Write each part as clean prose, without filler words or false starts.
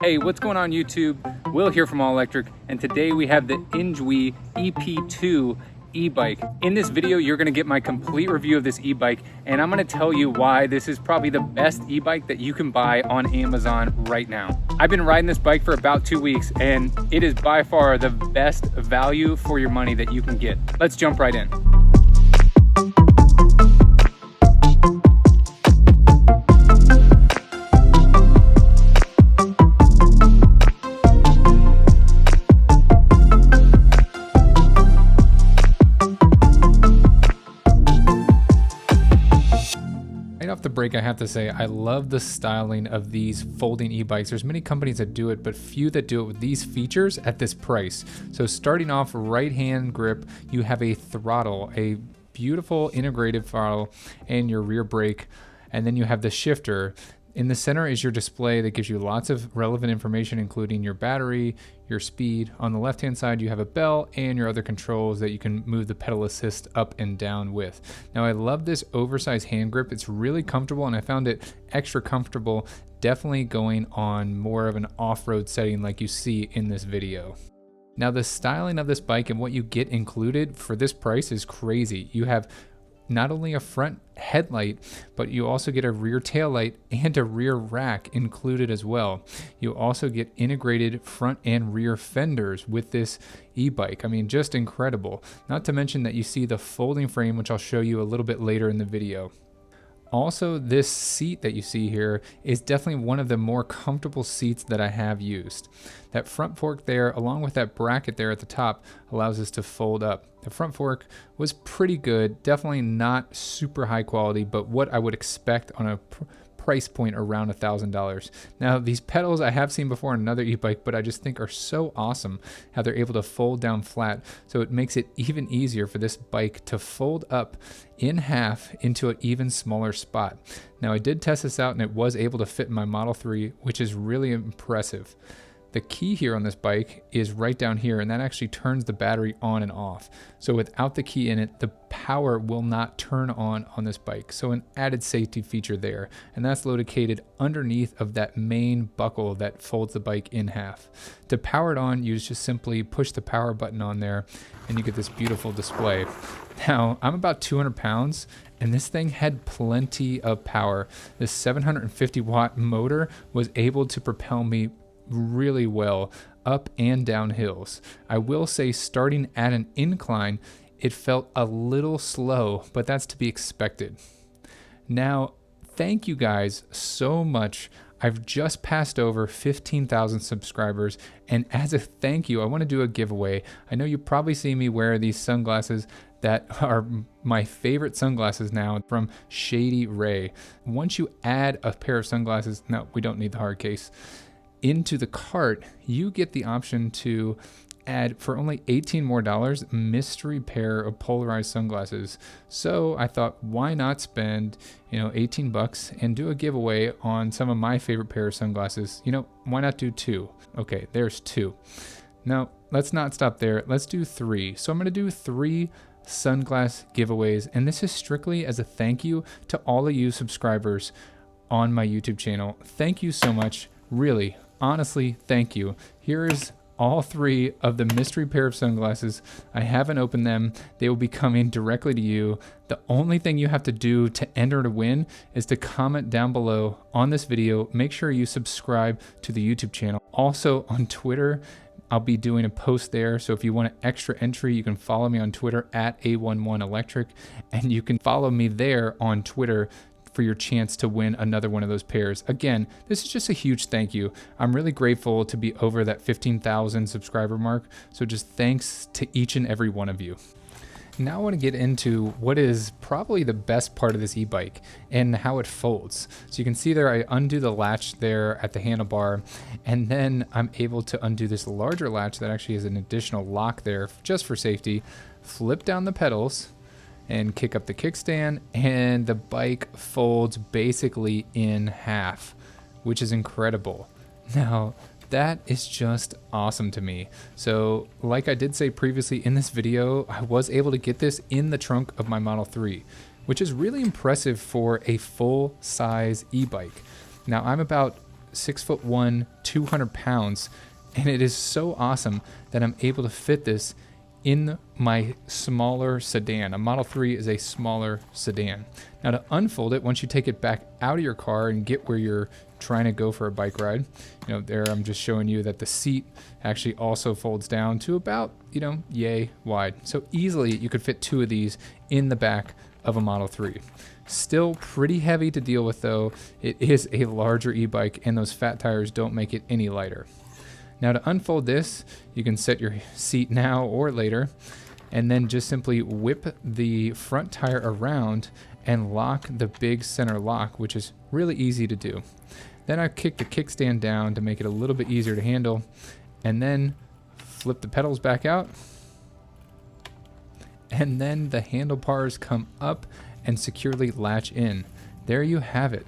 Hey, what's going on YouTube? Will here from All Electric, and today we have the ENGWE EP2 e-bike. In this video, you're gonna get my complete review of this e-bike, and I'm gonna tell you why this is probably the best e-bike that you can buy on Amazon right now. I've been riding this bike for about 2 weeks, and it is by far the best value for your money that you can get. Let's jump right in. Off the break, I have to say I love the styling of these folding e-bikes. There's many companies that do it, but few that do it with these features at this price. So starting off, right hand grip, you have a throttle, a beautiful integrated throttle, and your rear brake, and then you have the shifter. In the center is your display that gives you lots of relevant information, including your battery, your speed. On the left-hand side, you have a bell and your other controls that you can move the pedal assist up and down with. Now, I love this oversized hand grip. It's really comfortable, and I found it extra comfortable, definitely going on more of an off-road setting like you see in this video. Now, the styling of this bike and what you get included for this price is crazy. You have not only a front headlight, but you also get a rear tail light and a rear rack included as well. You also get integrated front and rear fenders with this e-bike. I mean, just incredible. Not to mention that you see the folding frame, which I'll show you a little bit later in the video. Also, this seat that you see here is definitely one of the more comfortable seats that I have used. That front fork there, along with that bracket there at the top, allows us to fold up. The front fork was pretty good, definitely not super high quality, but what I would expect on a price point around $1,000. Now, these pedals I have seen before on another e-bike, but I just think are so awesome how they're able to fold down flat. So it makes it even easier for this bike to fold up in half into an even smaller spot. Now, I did test this out and it was able to fit in my Model 3, which is really impressive. The key here on this bike is right down here, and that actually turns the battery on and off. So without the key in it, the power will not turn on this bike. So an added safety feature there, and that's located underneath of that main buckle that folds the bike in half. To power it on, you just simply push the power button on there, and you get this beautiful display. Now, I'm about 200 pounds, and this thing had plenty of power. This 750 watt motor was able to propel me really well up and down hills. I will say, starting at an incline, it felt a little slow, but that's to be expected. Now, thank you guys so much. I've just passed over 15,000 subscribers, and as a thank you, I want to do a giveaway. I know you probably see me wear these sunglasses that are my favorite sunglasses now from ShadyRay. Once you add a pair of sunglasses, no, we don't need the hard case, into the cart, you get the option to add, for only $18 more, mystery pair of polarized sunglasses. So I thought, why not spend 18 bucks and do a giveaway on some of my favorite pair of sunglasses? Why not do 2? Okay, there's 2. Now, let's not stop there. Let's do 3. So I'm going to do 3 sunglass giveaways, and this is strictly as a thank you to all of you subscribers on my YouTube channel. Thank you so much. Really, honestly, thank you. Here is all 3 of the mystery pair of sunglasses. I haven't opened them. They will be coming directly to you. The only thing you have to do to enter to win is to comment down below on this video. Make sure you subscribe to the YouTube channel. Also on Twitter, I'll be doing a post there. So if you want an extra entry, you can follow me on Twitter at A11Electric, and you can follow me there on Twitter for your chance to win another one of those pairs. Again, this is just a huge thank you. I'm really grateful to be over that 15,000 subscriber mark. So just thanks to each and every one of you. Now I want to get into what is probably the best part of this e-bike and how it folds. So you can see there, I undo the latch there at the handlebar, and then I'm able to undo this larger latch that actually has an additional lock there just for safety, flip down the pedals, and kick up the kickstand, and the bike folds basically in half, which is incredible. Now, that is just awesome to me. So like I did say previously in this video, I was able to get this in the trunk of my Model 3, which is really impressive for a full-size e-bike. Now I'm about 6'1", 200 pounds, and it is so awesome that I'm able to fit this in my smaller sedan. A Model 3 is a smaller sedan. Now to unfold it, once you take it back out of your car and get where you're trying to go for a bike ride, there I'm just showing you that the seat actually also folds down to about, yay wide. So easily you could fit 2 of these in the back of a Model 3. Still pretty heavy to deal with though. It is a larger e-bike and those fat tires don't make it any lighter. Now to unfold this, you can set your seat now or later, and then just simply whip the front tire around and lock the big center lock, which is really easy to do. Then I kick the kickstand down to make it a little bit easier to handle, and then flip the pedals back out, and then the handlebars come up and securely latch in. There you have it.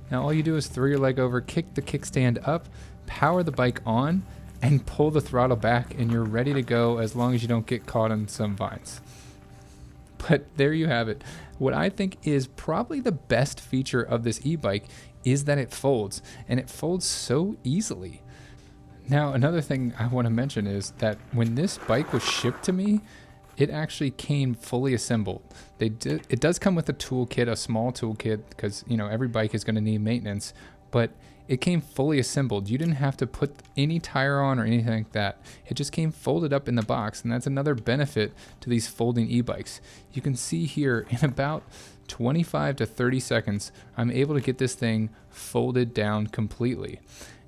Now all you do is throw your leg over, kick the kickstand up, power the bike on, and pull the throttle back, and you're ready to go as long as you don't get caught on some vines. But there you have it. What I think is probably the best feature of this e-bike is that it folds, and it folds so easily. Now, another thing I want to mention is that when this bike was shipped to me, it actually came fully assembled. It does come with a toolkit, a small toolkit, because every bike is going to need maintenance, but it came fully assembled. You didn't have to put any tire on or anything like that. It just came folded up in the box, and that's another benefit to these folding e-bikes. You can see here in about 25 to 30 seconds, I'm able to get this thing folded down completely.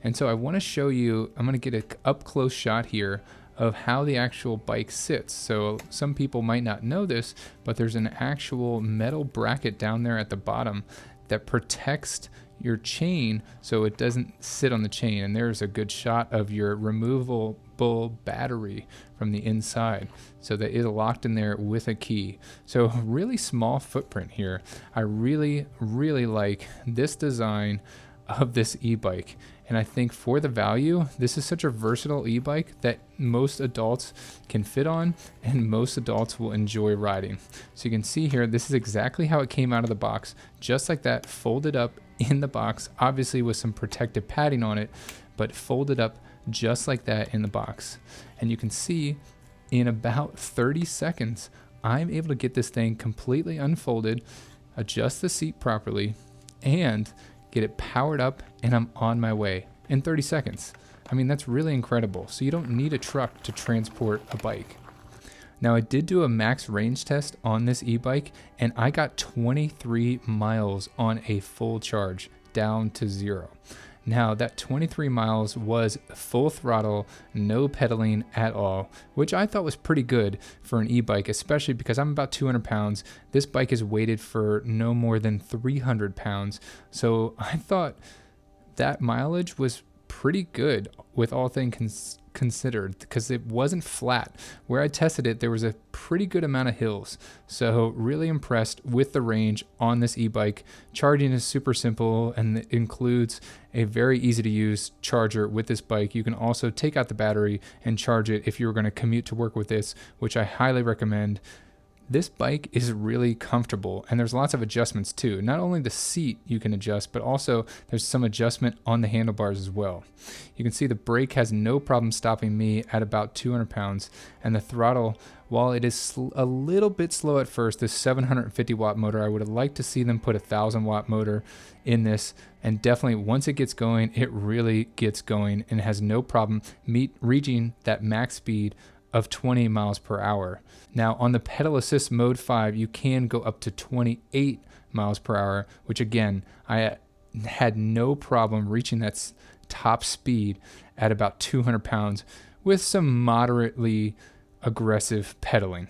And so I want to show you, I'm going to get an up-close shot here of how the actual bike sits. So some people might not know this, but there's an actual metal bracket down there at the bottom that protects your chain so it doesn't sit on the chain. And there's a good shot of your removable battery from the inside so that it's locked in there with a key. So really small footprint here. I really, really like this design of this e-bike. And I think for the value, this is such a versatile e-bike that most adults can fit on and most adults will enjoy riding. So you can see here, this is exactly how it came out of the box, just like that, folded up in the box, obviously with some protective padding on it, but folded up just like that in the box. And you can see in about 30 seconds, I'm able to get this thing completely unfolded, adjust the seat properly, and get it powered up, and I'm on my way in 30 seconds. I mean, that's really incredible. So you don't need a truck to transport a bike. Now, I did do a max range test on this e-bike, and I got 23 miles on a full charge, down to 0. Now, that 23 miles was full throttle, no pedaling at all, which I thought was pretty good for an e-bike, especially because I'm about 200 pounds. This bike is weighted for no more than 300 pounds. So I thought that mileage was pretty good with all things considered, because it wasn't flat. Where I tested it, there was a pretty good amount of hills. So really impressed with the range on this e-bike. Charging is super simple, and it includes a very easy to use charger with this bike. You can also take out the battery and charge it if you're going to commute to work with this, which I highly recommend. This bike is really comfortable, and there's lots of adjustments too. Not only the seat you can adjust, but also there's some adjustment on the handlebars as well. You can see the brake has no problem stopping me at about 200 pounds, and the throttle, while it is a little bit slow at first, this 750 watt motor, I would have liked to see them put a 1000 watt motor in this, and definitely once it gets going, it really gets going and has no problem reaching that max speed of 20 miles per hour. Now on the pedal assist mode 5, you can go up to 28 miles per hour, which again, I had no problem reaching that top speed at about 200 pounds with some moderately aggressive pedaling.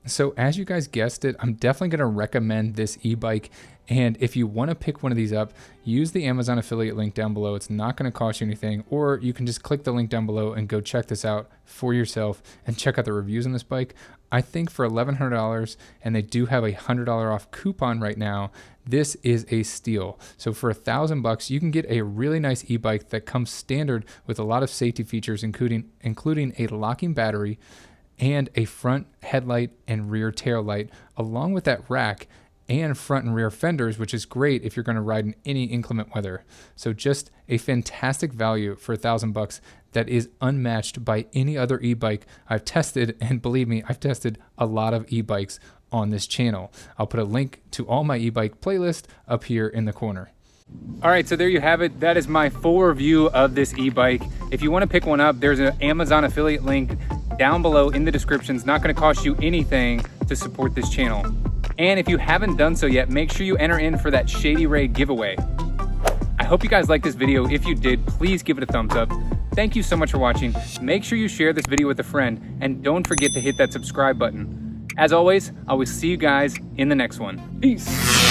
So as you guys guessed it, I'm definitely going to recommend this e-bike. And if you want to pick one of these up, use the Amazon affiliate link down below. It's not going to cost you anything, or you can just click the link down below and go check this out for yourself and check out the reviews on this bike. I think for $1,100, and they do have a $100 off coupon right now, this is a steal. So for $1,000, you can get a really nice e-bike that comes standard with a lot of safety features, including a locking battery and a front headlight and rear tail light, along with that rack and front and rear fenders, which is great if you're going to ride in any inclement weather. So just a fantastic value for $1,000 that is unmatched by any other e-bike I've tested. And believe me, I've tested a lot of e-bikes on this channel. I'll put a link to all my e-bike playlist up here in the corner. All right, so there you have it. That is my full review of this e-bike. If you want to pick one up, there's an Amazon affiliate link down below in the description. It's not going to cost you anything to support this channel. And if you haven't done so yet, make sure you enter in for that ShadyRay giveaway. I hope you guys liked this video. If you did, please give it a thumbs up. Thank you so much for watching. Make sure you share this video with a friend, and don't forget to hit that subscribe button. As always, I will see you guys in the next one. Peace.